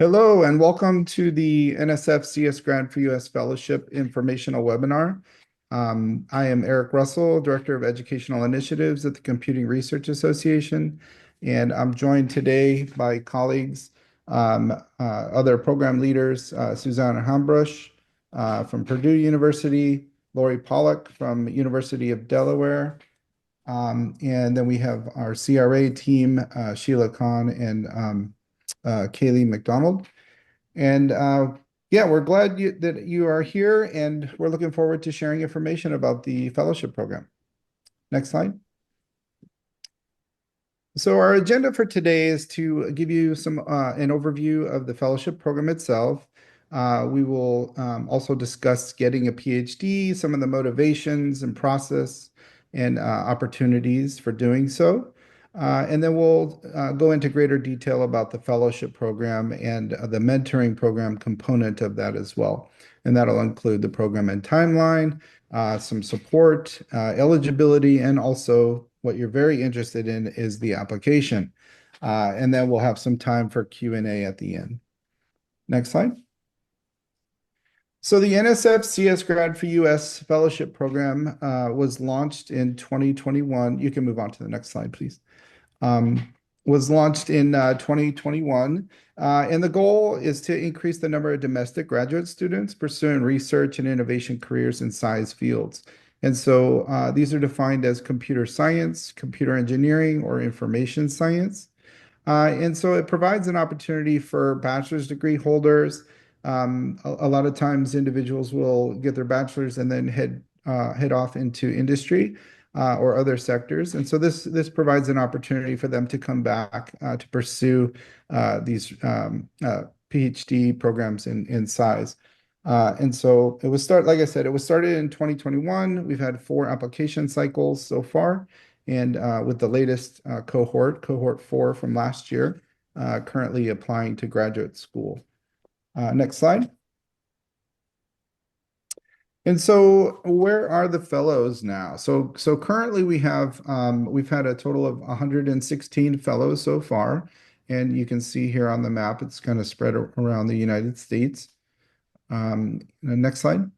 Hello and welcome to the NSF CSGrad4US Fellowship Informational Webinar. I am Eric Russell, Director of Educational Initiatives at the Computing Research Association, and I'm joined today by colleagues, other program leaders, Susanna Hambrush from Purdue University, Lori Pollock from University of Delaware, and then we have our CRA team, Sheila Khan and Kaylee McDonald. And yeah, we're glad that you are here, and we're looking forward to sharing information about the fellowship program. Next slide. So our agenda for today is to give you an overview of the fellowship program itself. We will also discuss getting a PhD, some of the motivations and process and opportunities for doing so. And then we'll go into greater detail about the fellowship program and the mentoring program component of that as well. And that'll include the program and timeline, some support, eligibility, and also what you're very interested in is the application. And then we'll have some time for Q&A at the end. Next slide. So the NSF CSGrad4US Fellowship Program was launched in 2021. You can move on to the next slide, please. Was launched in 2021. And the goal is to increase the number of domestic graduate students pursuing research and innovation careers in science fields. And so these are defined as computer science, computer engineering, or information science. And so it provides an opportunity for bachelor's degree holders. A lot of times individuals will get their bachelor's and then head off into industry or other sectors. And so this provides an opportunity for them to come back to pursue these PhD programs in size. And so like I said, it was started in 2021. We've had 4 application cycles so far. And with the latest cohort 4 from last year, currently applying to graduate school. Next slide. And so where are the fellows now? So currently we've had a total of 116 fellows so far. And you can see here on the map, it's kind of spread around the United States. The next slide.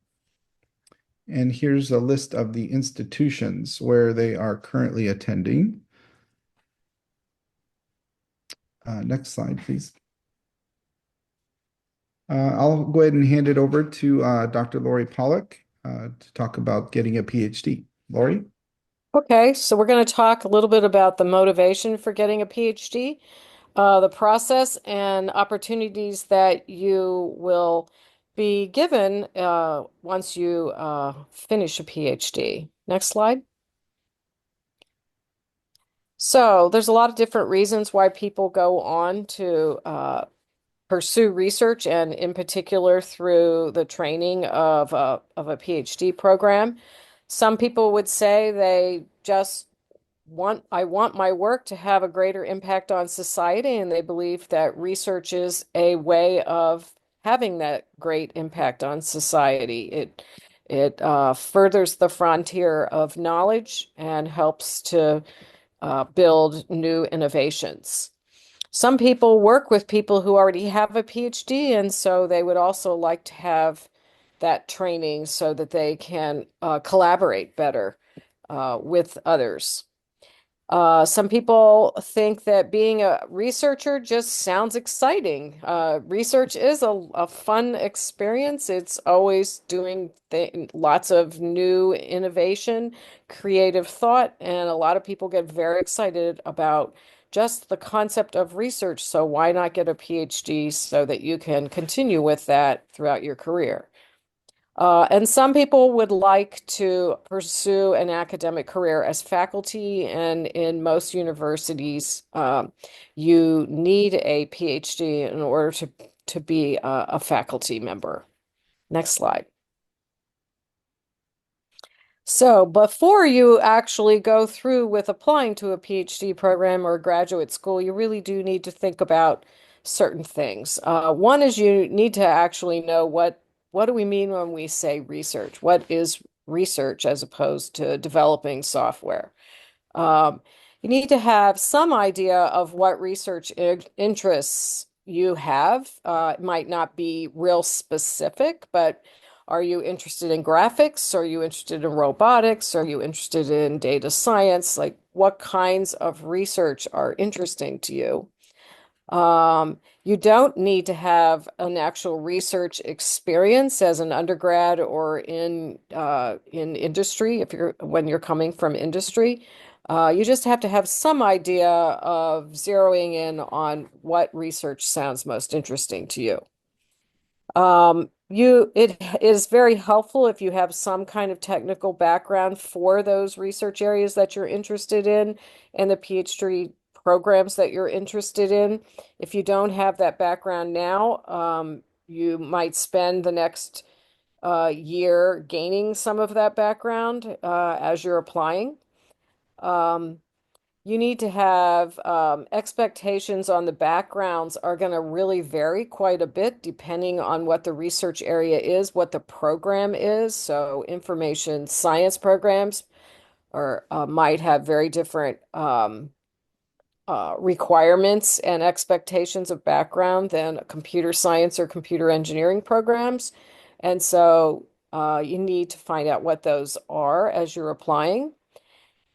And here's a list of the institutions where they are currently attending. Next slide, please. I'll go ahead and hand it over to Dr. Lori Pollock to talk about getting a PhD. Lori? Okay, so we're going to talk a little bit about the motivation for getting a PhD, the process and opportunities that you will be given once you finish a PhD. Next slide. So there's a lot of different reasons why people go on to pursue research, and in particular through the training of a PhD program. Some people would say they just I want my work to have a greater impact on society, and they believe that research is a way of having that great impact on society. It furthers the frontier of knowledge and helps to build new innovations. Some people work with people who already have a PhD, and so they would also like to have that training so that they can collaborate better with others. Some people think that being a researcher just sounds exciting. Research is a fun experience. It's always doing lots of new innovation, creative thought, and a lot of people get very excited about just the concept of research. So why not get a PhD so that you can continue with that throughout your career? And some people would like to pursue an academic career as faculty, and in most universities, you need a PhD in order to be a faculty member. Next slide. So before you actually go through with applying to a PhD program or graduate school, you really do need to think about certain things. One is you need to actually know what do we mean when we say research? What is research as opposed to developing software? You need to have some idea of what research interests you have. It might not be real specific, but are you interested in graphics? Are you interested in robotics? Are you interested in data science? Like, what kinds of research are interesting to you? You don't need to have an actual research experience as an undergrad or in industry if you're when you're coming from industry. You just have to have some idea of zeroing in on what research sounds most interesting to you. It is very helpful if you have some kind of technical background for those research areas that you're interested in and the PhD programs that you're interested in. If you don't have that background now, you might spend the next year gaining some of that background as you're applying. Um, you need to have expectations on the backgrounds are going to really vary quite a bit depending on what the research area is, what the program is. So information science programs or might have very different requirements and expectations of background than computer science or computer engineering programs. And so you need to find out what those are as you're applying.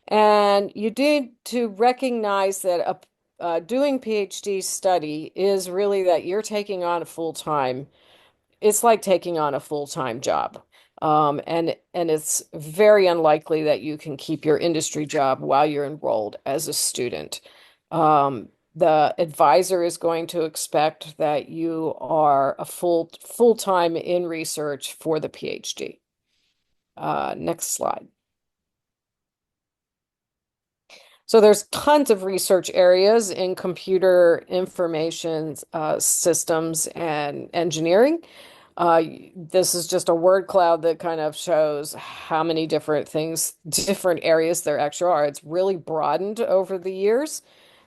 And you need to recognize that doing PhD study is really that you're taking on a full-time, it's like taking on a full-time job. And it's very unlikely that you can keep your industry job while you're enrolled as a student. The advisor is going to expect that you are a full-time in research for the PhD. Next slide. So there's tons of research areas in computer information systems and engineering. This is just a word cloud that kind of shows how many different things, different areas there actually are. It's really broadened over the years.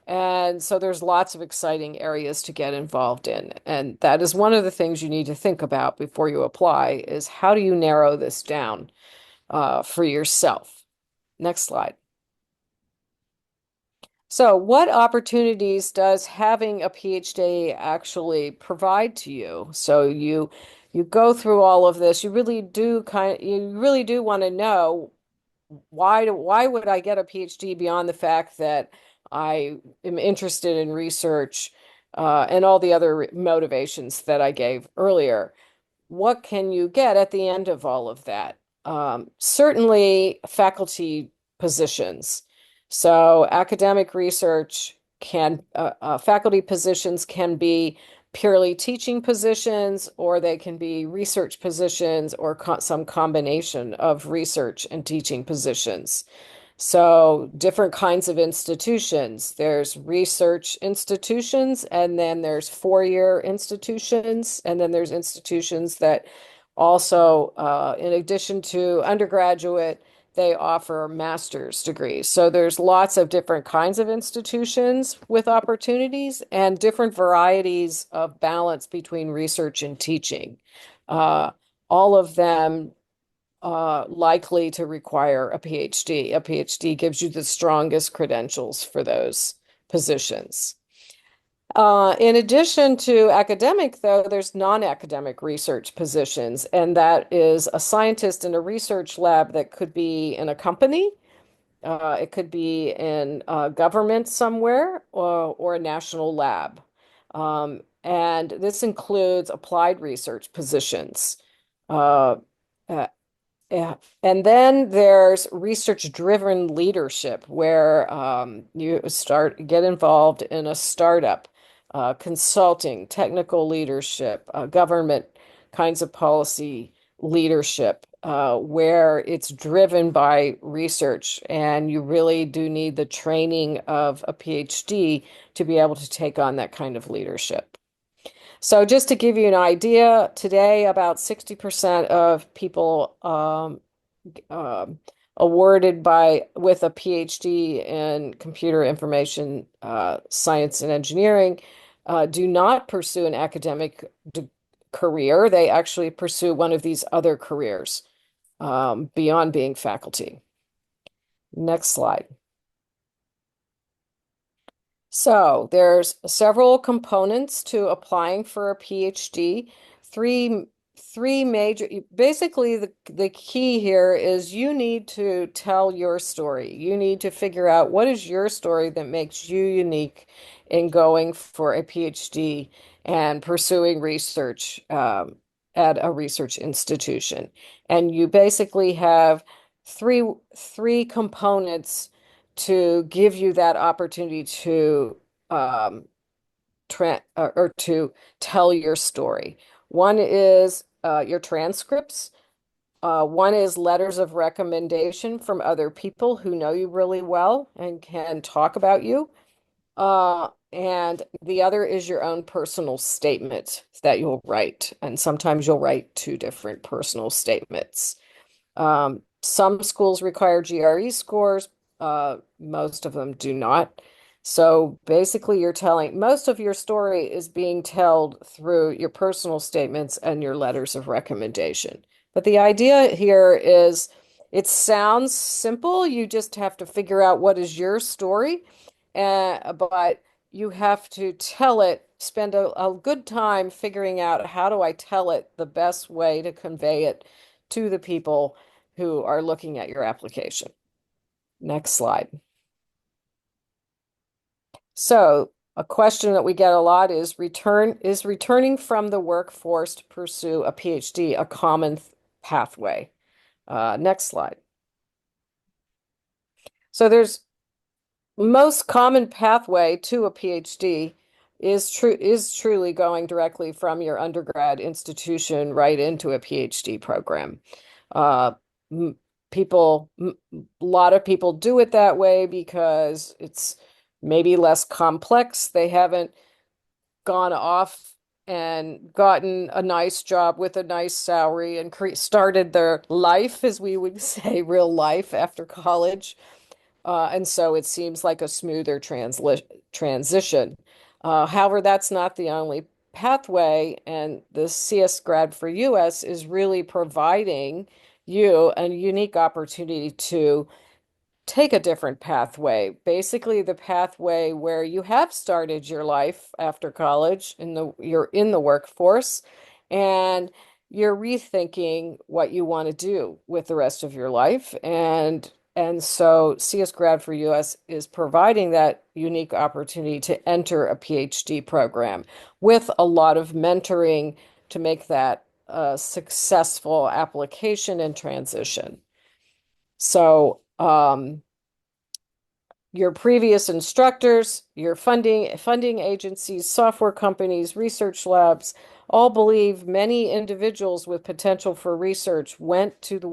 And so there's lots of exciting areas to get involved in. And that is one of the things you need to think about before you apply is how do you narrow this down for yourself? Next slide. So, what opportunities does having a PhD actually provide to you? So you go through all of this. You really do want to know why would I get a PhD beyond the fact that I am interested in research and all the other motivations that I gave earlier. What can you get at the end of all of that? Certainly faculty positions. So academic research faculty positions can be purely teaching positions, or they can be research positions, or some combination of research and teaching positions. So different kinds of institutions. There's research institutions, and then there's four-year institutions, and then there's institutions that also, in addition to undergraduate, they offer master's degrees. So there's lots of different kinds of institutions with opportunities and different varieties of balance between research and teaching. Uh, all of them likely to require a PhD. A PhD gives you the strongest credentials for those positions. In addition to academic, though, there's non-academic research positions, and that is a scientist in a research lab that could be in a company, it could be in government somewhere, or a national lab. And this includes applied research positions. Uh, uh, yeah. And then there's research-driven leadership, where you get involved in a startup, consulting, technical leadership, government kinds of policy leadership, where it's driven by research, and you really do need the training of a PhD to be able to take on that kind of leadership. So just to give you an idea, today about 60% of people um, awarded with a PhD in computer information science and engineering do not pursue an academic career. They actually pursue one of these other careers beyond being faculty. Next slide. So there's several components to applying for a PhD. Three three major basically the key here is you need to tell your story. You need to figure out what is your story that makes you unique in going for a PhD and pursuing research at a research institution. And you basically have three components to give you that opportunity to um, or to tell your story. One is your transcripts. One is letters of recommendation from other people who know you really well and can talk about you. And the other is your own personal statement that you'll write. And sometimes you'll write two different personal statements. Some schools require GRE scores, most of them do not. So basically, you're telling most of your story is being told through your personal statements and your letters of recommendation. But the idea here is it sounds simple. You just have to figure out what is your story, but you have to tell it, spend a good time figuring out how do I tell it the best way to convey it to the people who are looking at your application. Next slide. So a question that we get a lot is returning from the workforce to pursue a PhD a common pathway? Next slide. So there's most common pathway to a PhD is truly going directly from your undergrad institution right into a PhD program. Uh, People, a lot of people do it that way because it's maybe less complex. They haven't gone off and gotten a nice job with a nice salary and started their life, as we would say, real life after college. And so it seems like a smoother transition. However, that's not the only pathway, and the CSGrad4US is really providing you a unique opportunity to take a different pathway. Basically, the pathway where you have started your life after college you're in the workforce and you're rethinking what you want to do with the rest of your life. And so CSGrad4US is providing that unique opportunity to enter a PhD program with a lot of mentoring to make that a successful application and transition. So, your previous instructors, your funding agencies, software companies, research labs all believe many individuals with potential for research went to the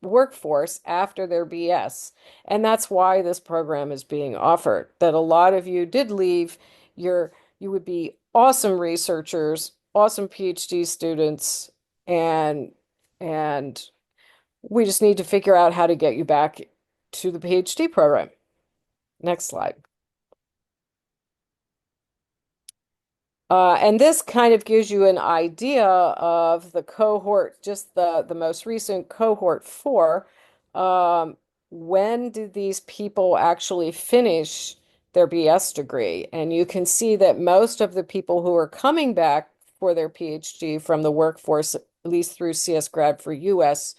workforce after their BS. And that's why this program is being offered. That a lot of you did leave, you would be awesome researchers, awesome PhD students, and we just need to figure out how to get you back to the PhD program. Next slide. And this kind of gives you an idea of the cohort, just the most recent cohort 4. Um, when did these people actually finish their BS degree? And you can see that most of the people who are coming back for their PhD from the workforce, at least through CSGrad4US,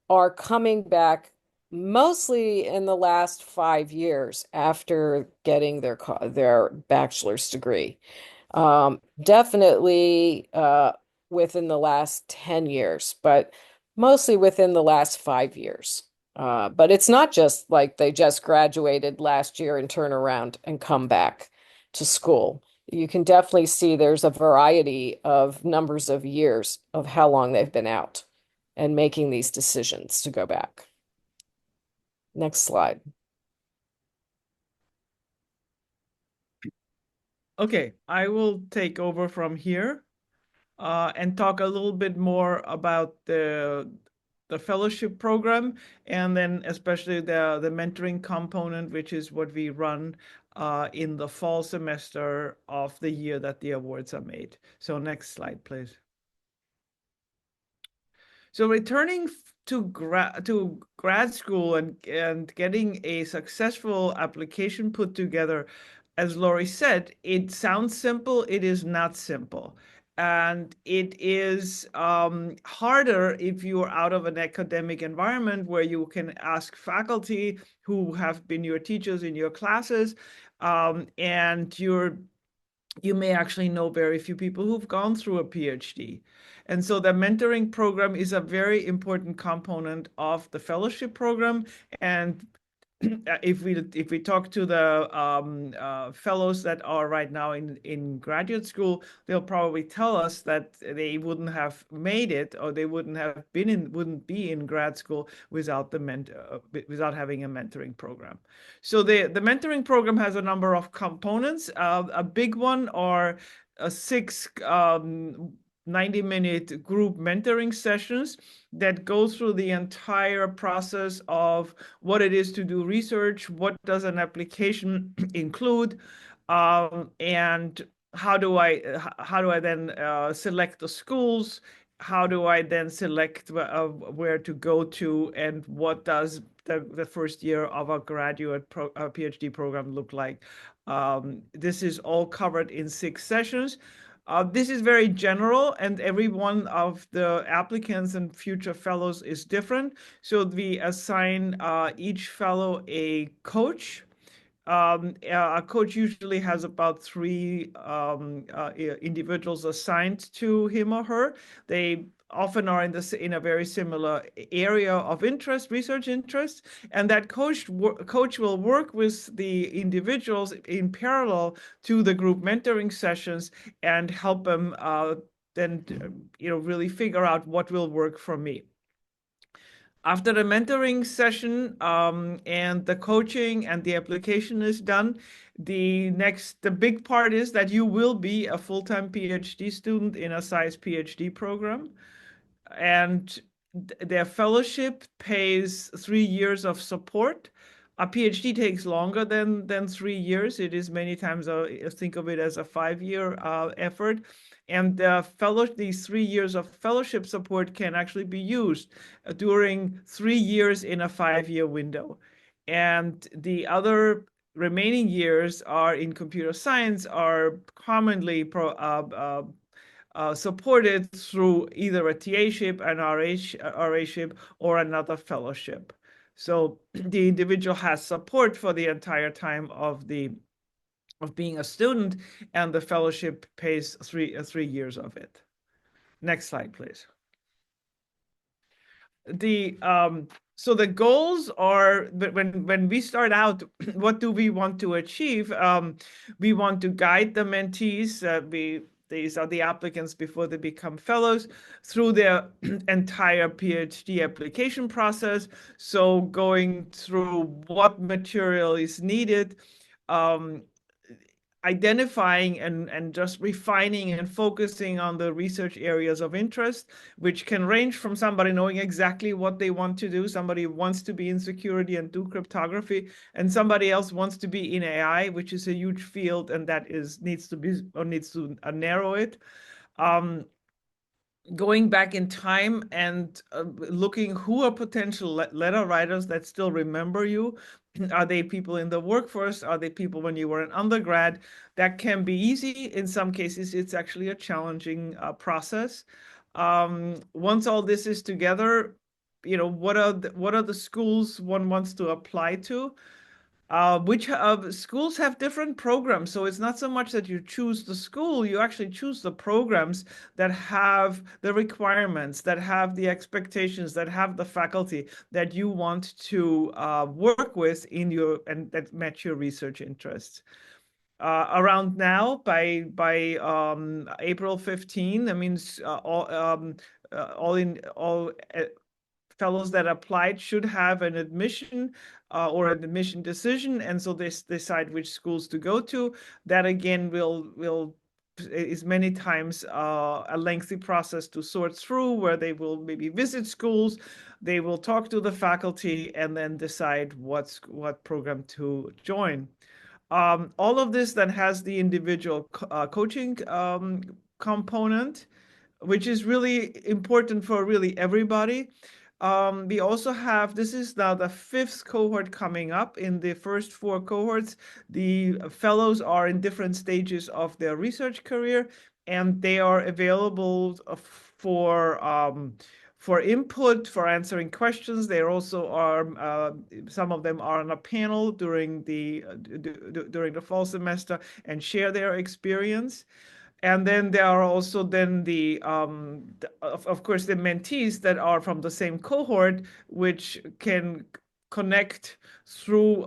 are coming back mostly in the last 5 years after getting their bachelor's degree. Definitely within the last 10 years, but mostly within the last 5 years. But it's not just like they just graduated last year and turn around and come back to school. You can definitely see there's a variety of numbers of years of how long they've been out and making these decisions to go back. Next slide. Okay, I will take over from here and talk a little bit more about the fellowship program, and then especially the mentoring component, which is what we run in the fall semester of the year that the awards are made. So next slide, please. So returning to grad school and getting a successful application put together as Lori said, it sounds simple. It is not simple. And it is harder if you are out of an academic environment where you can ask faculty who have been your teachers in your classes, and you may actually know very few people who've gone through a PhD. And so the mentoring program is a very important component of the fellowship program. And if we talk to the fellows that are right now in graduate school, they'll probably tell us that they wouldn't have made it, or they wouldn't be in grad school without without having a mentoring program. So the mentoring program has a number of components. A big one are 6 90-minute group mentoring sessions that go through the entire process of what it is to do research, what does an application include, and how do I then select the schools, how do I then select where to go to, and what does the first year of a graduate PhD program look like. This is all covered in 6 sessions. This is very general, and every one of the applicants and future fellows is different. So we assign each fellow a coach. A coach usually has about 3 individuals assigned to him or her. They often are in a very similar area of interest, research interest, and that coach will work with the individuals in parallel to the group mentoring sessions and help them then really figure out what will work for me. After the mentoring session and the coaching and the application is done, the big part is that you will be a full-time PhD student in a SCIES PhD program. And their fellowship pays 3 years of support. A PhD takes longer than 3 years. It is many times, think of it as a 5-year effort. And these 3 years of fellowship support can actually be used during 3 years in a 5-year window. And the other remaining years are in computer science, are commonly supported through either a TA-ship, an RA-ship, or another fellowship. So the individual has support for the entire time of being a student, and the fellowship pays 3 years of it. Next slide, please. So the goals are, when we start out, what do we want to achieve? We want to guide the mentees. These are the applicants before they become fellows through their entire PhD application process. So going through what material is needed, identifying and just refining and focusing on the research areas of interest, which can range from somebody knowing exactly what they want to do. Somebody wants to be in security and do cryptography, and somebody else wants to be in AI, which is a huge field, and that needs to narrow it. Going back in time and looking who are potential letter writers that still remember you. Are they people in the workforce? Are they people when you were an undergrad? That can be easy. In some cases, it's actually a challenging process. Once all this is together, what are the schools one wants to apply to? Which schools have different programs. So it's not so much that you choose the school, you actually choose the programs that have the requirements, that have the expectations, that have the faculty that you want to work with and that match your research interests. Around now, by April 15, that means all fellows that applied should have an admission or an admission decision, and so they decide which schools to go to. That again is many times a lengthy process to sort through, where they will maybe visit schools, they will talk to the faculty, and then decide what program to join. All of this then has the individual coaching component, which is really important for really everybody. We also have, this is now the 5th cohort coming up. In the first 4 cohorts, the fellows are in different stages of their research career, and they are available for input, for answering questions. There also are, some of them are on a panel during the fall semester and share their experience. And then there are also then of course, the mentees that are from the same cohort, which can connect through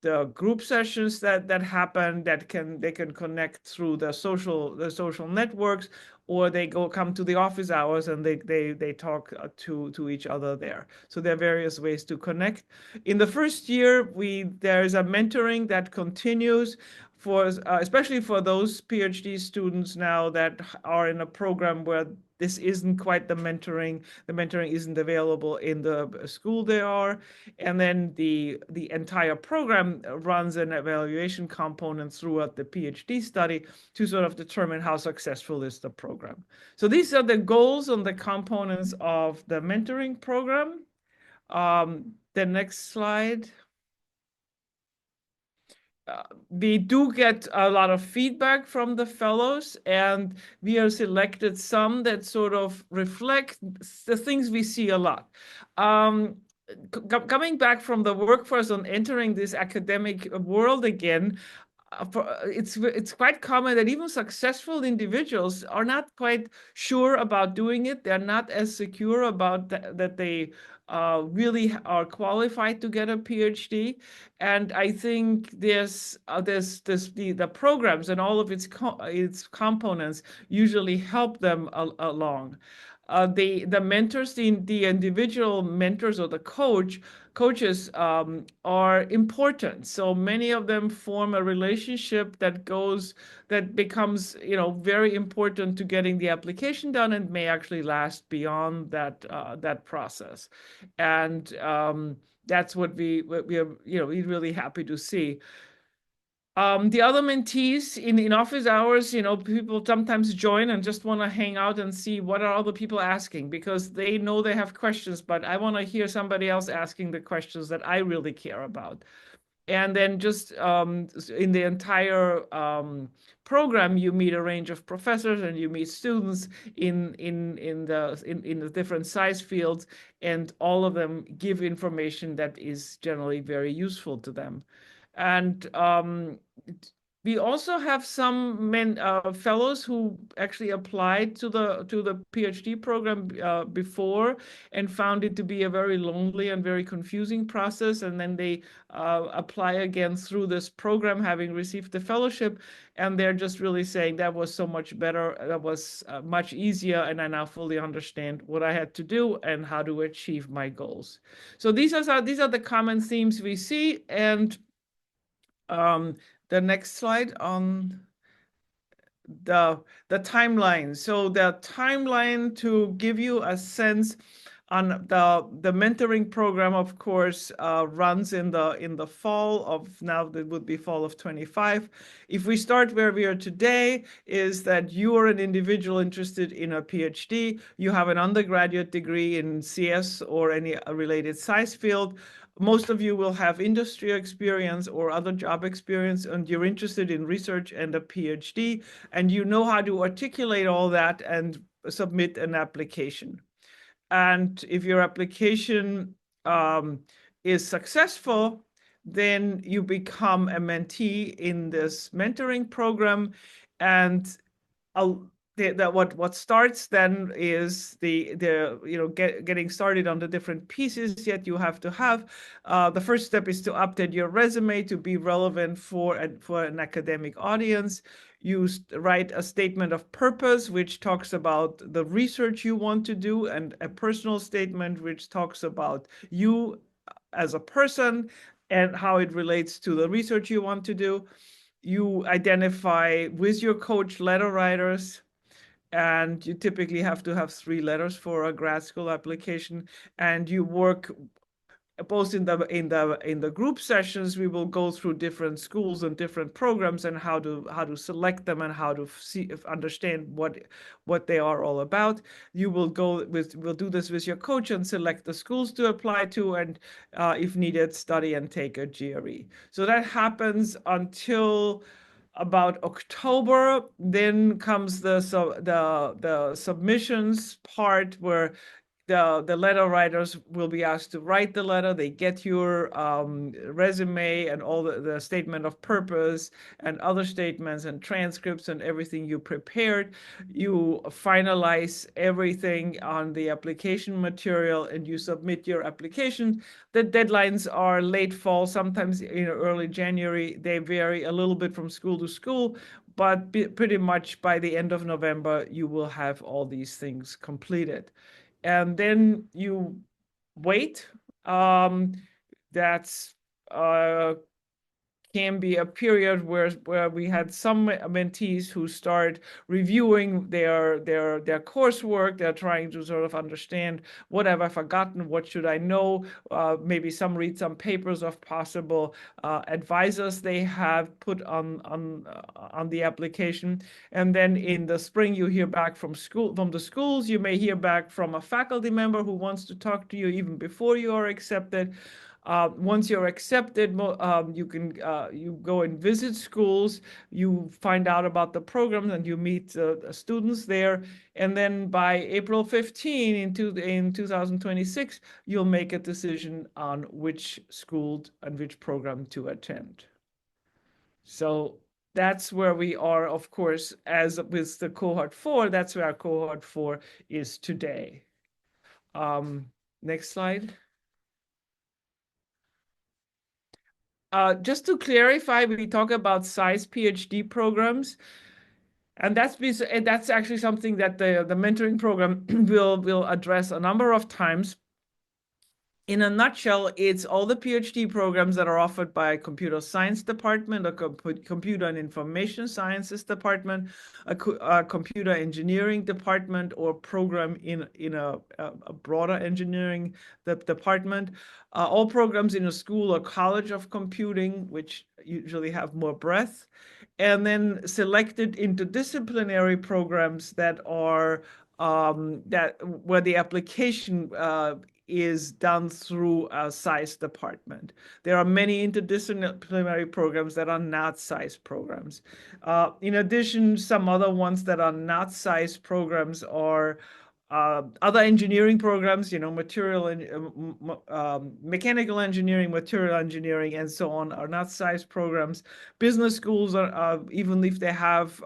the group sessions that happen, they can connect through the social networks, or they come to the office hours and they talk to each other there. So there are various ways to connect. In the first year, there's a mentoring that continues for especially for those PhD students now that are in a program where this isn't quite the mentoring isn't available in the school they are. And then the entire program runs an evaluation component throughout the PhD study to sort of determine how successful is the program. So these are the goals and the components of the mentoring program. The next slide. We do get a lot of feedback from the fellows, and we have selected some that sort of reflect the things we see a lot. Coming back from the workforce and entering this academic world again, it's quite common that even successful individuals are not quite sure about doing it. They're not as secure about that they really are qualified to get a PhD. And I think the programs and all of its components usually help them along. The mentors, the individual mentors or the coaches are important. So many of them form a relationship that becomes, very important to getting the application done and may actually last beyond that process. And that's what we're really happy to see. The other mentees in office hours, people sometimes join and just want to hang out and see what are other people asking, because they know they have questions, but I want to hear somebody else asking the questions that I really care about. And then just in the entire program, you meet a range of professors and you meet students in the different size fields, and all of them give information that is generally very useful to them. And we also have some fellows who actually applied to the PhD program before and found it to be a very lonely and very confusing process. And then they apply again through this program, having received the fellowship. And they're just really saying that was so much better. That was much easier. And I now fully understand what I had to do and how to achieve my goals. So these are the common themes we see. And the next slide on the timeline. So the timeline, to give you a sense on the mentoring program, of course, runs in the fall of, now that would be fall of 25. If we start where we are today, is that you are an individual interested in a PhD, you have an undergraduate degree in CS or any related size field. Most of you will have industry experience or other job experience, and you're interested in research and a PhD, and you know how to articulate all that and submit an application. And if your application is successful, then you become a mentee in this mentoring program. And what starts then is getting started on the different pieces yet you have to have. The first step is to update your resume to be relevant for an academic audience. You write a statement of purpose, which talks about the research you want to do, and a personal statement, which talks about you as a person and how it relates to the research you want to do. You identify with your coach letter writers, and you typically have to have 3 letters for a grad school application, and you work both in the group sessions, we will go through different schools and different programs and how to select them and how to understand what they are all about. You will we'll do this with your coach and select the schools to apply to, and if needed, study and take a GRE. So that happens until about October. Then comes the submissions part, where the letter writers will be asked to write the letter. They get your resume and all the statement of purpose and other statements and transcripts and everything you prepared. You finalize everything on the application material and you submit your application. The deadlines are late fall, sometimes early January. They vary a little bit from school to school, but pretty much by the end of November, you will have all these things completed. And then you wait. That's can be a period where we had some mentees who start reviewing their coursework. They're trying to sort of understand, what have I forgotten? What should I know? Maybe some read some papers of possible advisors they have put on the application. And then in the spring, you hear back from the schools. You may hear back from a faculty member who wants to talk to you even before you are accepted. Once you're accepted, you go and visit schools, you find out about the programs, and you meet the students there. And then by April 15 in 2026, you'll make a decision on which school and which program to attend. So that's where we are, of course, as with the cohort 4. That's where our cohort 4 is today. Next slide. Just to clarify, we talk about SCIES PhD programs, and that's actually something that the mentoring program will address a number of times. In a nutshell, it's all the PhD programs that are offered by a computer science department, a computer and information sciences department, a computer engineering department, or program in a broader engineering department. All programs in a school or college of computing, which usually have more breadth, and then selected interdisciplinary programs that are where the application is done through a SCIES department. There are many interdisciplinary programs that are not SCIES programs. In addition, some other ones that are not SCIES programs are other engineering programs, material and mechanical engineering, material engineering, and so on, are not SCIES programs. Business schools are, even if they have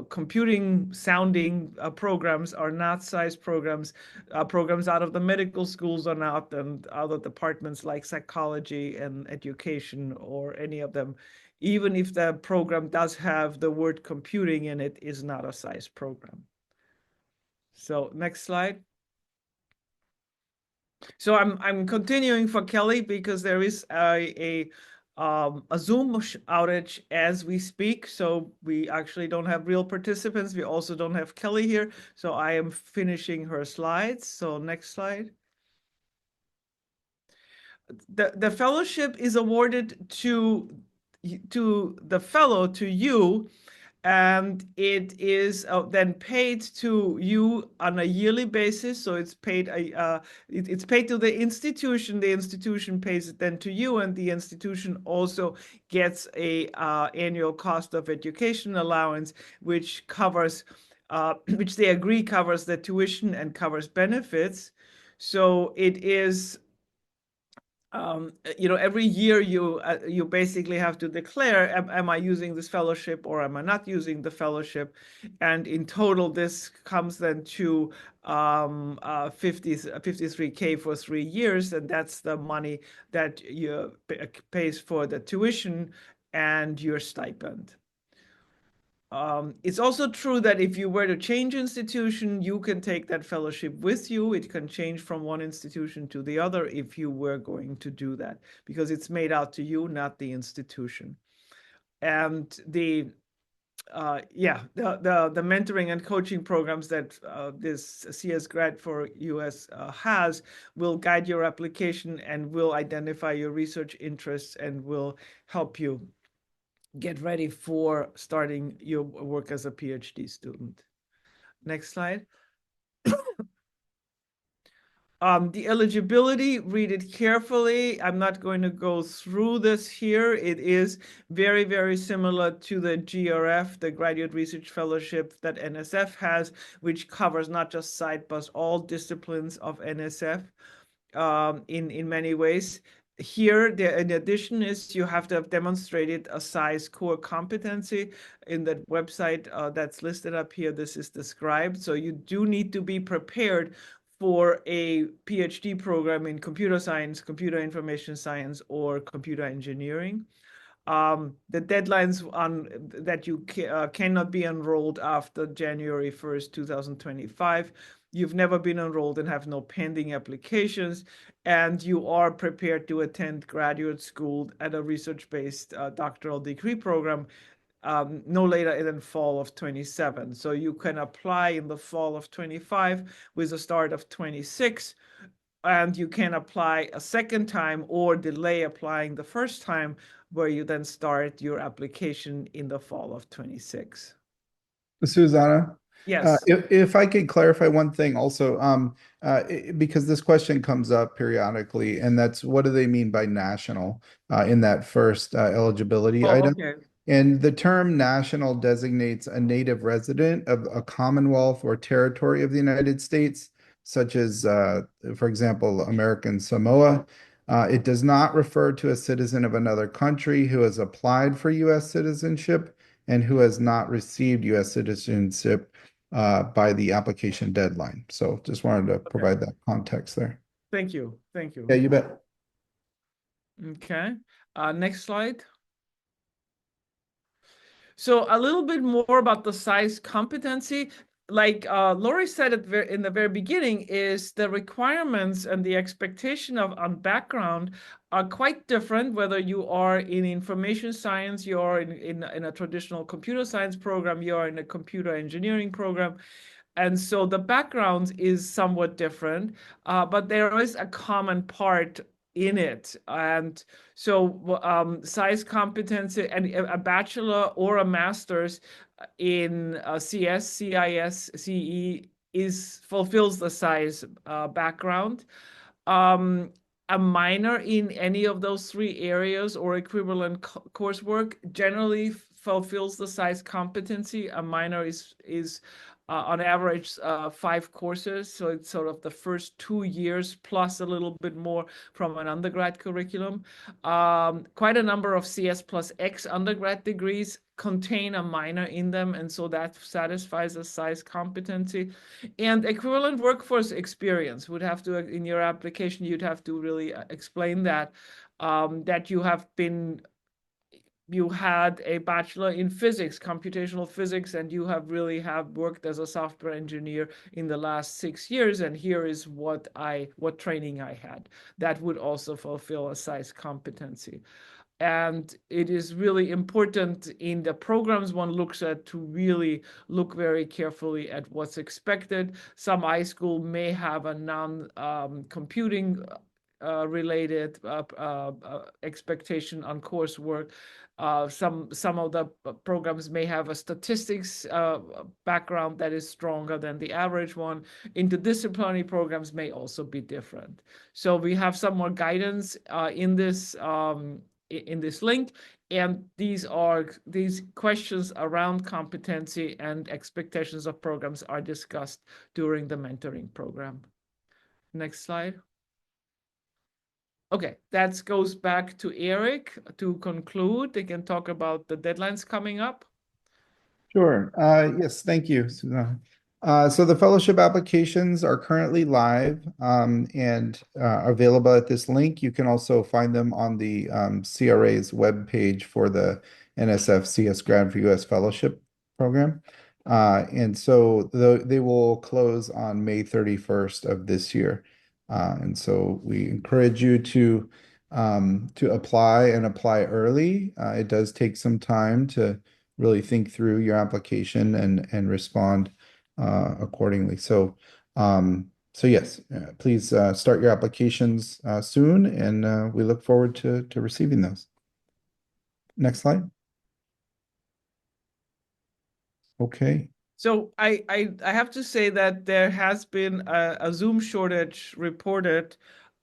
computing sounding programs, are not SCIES programs. Programs out of the medical schools are not, and other departments like psychology and education, or any of them, even if the program does have the word computing in it, is not a SCIES program. So next slide. So I'm continuing for Kelly because there is a Zoom outage as we speak. So we actually don't have real participants. We also don't have Kelly here. So I am finishing her slides. So next slide. The fellowship is awarded to the fellow, to you, and it is then paid to you on a yearly basis. So it's paid it's paid to the institution. The institution pays it then to you, and the institution also gets a annual cost of education allowance, which covers which they agree covers the tuition and covers benefits. So it is every year you basically have to declare, am I using this fellowship or am I not using the fellowship? And in total, this comes then to 53K for 3 years, and that's the money that you pays for the tuition and your stipend. It's also true that if you were to change institution, you can take that fellowship with you. It can change from one institution to the other if you were going to do that, because it's made out to you, not the institution. And the mentoring and coaching programs that this CSGrad4US has will guide your application and will identify your research interests and will help you get ready for starting your work as a PhD student. Next slide. The eligibility, read it carefully. I'm not going to go through this here. It is very, very similar to the GRF, the Graduate Research Fellowship that NSF has, which covers not just site, but all disciplines of NSF in many ways. Here, in addition, is you have to have demonstrated a SCI's core competency in that website that's listed up here. This is described. So you do need to be prepared for a PhD program in computer science, computer information science, or computer engineering. The deadlines on that you cannot be enrolled after January 1st, 2025. You've never been enrolled and have no pending applications, and you are prepared to attend graduate school at a research-based doctoral degree program no later than fall of 27. So you can apply in the fall of 25 with a start of 26, and you can apply a second time or delay applying the first time, where you then start your application in the fall of 26. Susanna? Yes. If I could clarify one thing also, because this question comes up periodically, and that's what do they mean by national in that first eligibility item? Okay. And the term national designates a native resident of a commonwealth or territory of the United States, such as, for example, American Samoa. It does not refer to a citizen of another country who has applied for U.S. citizenship and who has not received U.S. citizenship by the application deadline. So just wanted to provide that context there. Thank you. Thank you. Yeah, you bet. Okay. Next slide. So a little bit more about the SCI's competency. Like Lori said in the very beginning, is the requirements and the expectation on background are quite different, whether you are in information science, you are in a traditional computer science program, you are in a computer engineering program. And so the background is somewhat different, but there is a common part in it. And so SCI's competency and a bachelor or a master's in CS, CIS, CE fulfills the SCI's background. A minor in any of those three areas or equivalent coursework generally fulfills the SCI's competency. A minor is on average 5 courses, so it's sort of the first 2 years plus a little bit more from an undergrad curriculum. Quite a number of CS plus X undergrad degrees contain a minor in them, and so that satisfies the SCI's competency. And equivalent workforce experience would have to, in your application, you'd have to really explain that that you had a bachelor in physics, computational physics, and you have worked as a software engineer in the last 6 years, and here is what training I had. That would also fulfill a SCI's competency. And it is really important in the programs one looks at to really look very carefully at what's expected. Some iSchool may have a non-computing related expectation on coursework. Some of the programs may have a statistics background that is stronger than the average one. Interdisciplinary programs may also be different. So we have some more guidance in this link, and these questions around competency and expectations of programs are discussed during the mentoring program. Next slide. Okay, that goes back to Eric to conclude. They can talk about the deadlines coming up. Sure. Yes, thank you, Susanna. So the fellowship applications are currently live and available at this link. You can also find them on the CRA's webpage for the NSF CSGrad4US fellowship program. And so they will close on May 31st of this year. And so we encourage you to apply and apply early. It does take some time to really think through your application and respond accordingly. So yes, please start your applications soon, and we look forward to receiving those. Next slide. Okay. So I have to say that there has been a Zoom shortage reported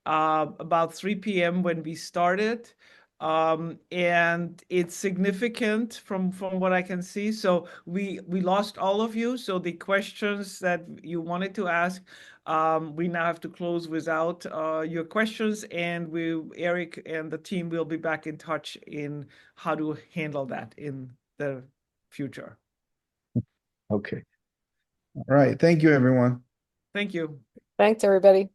about 3 p.m. when we started. And it's significant from what I can see. So we lost all of you. So the questions that you wanted to ask, we now have to close without your questions. And Eric and the team will be back in touch in how to handle that in the future. Okay. All right. Thank you, everyone. Thank you. Thanks, everybody.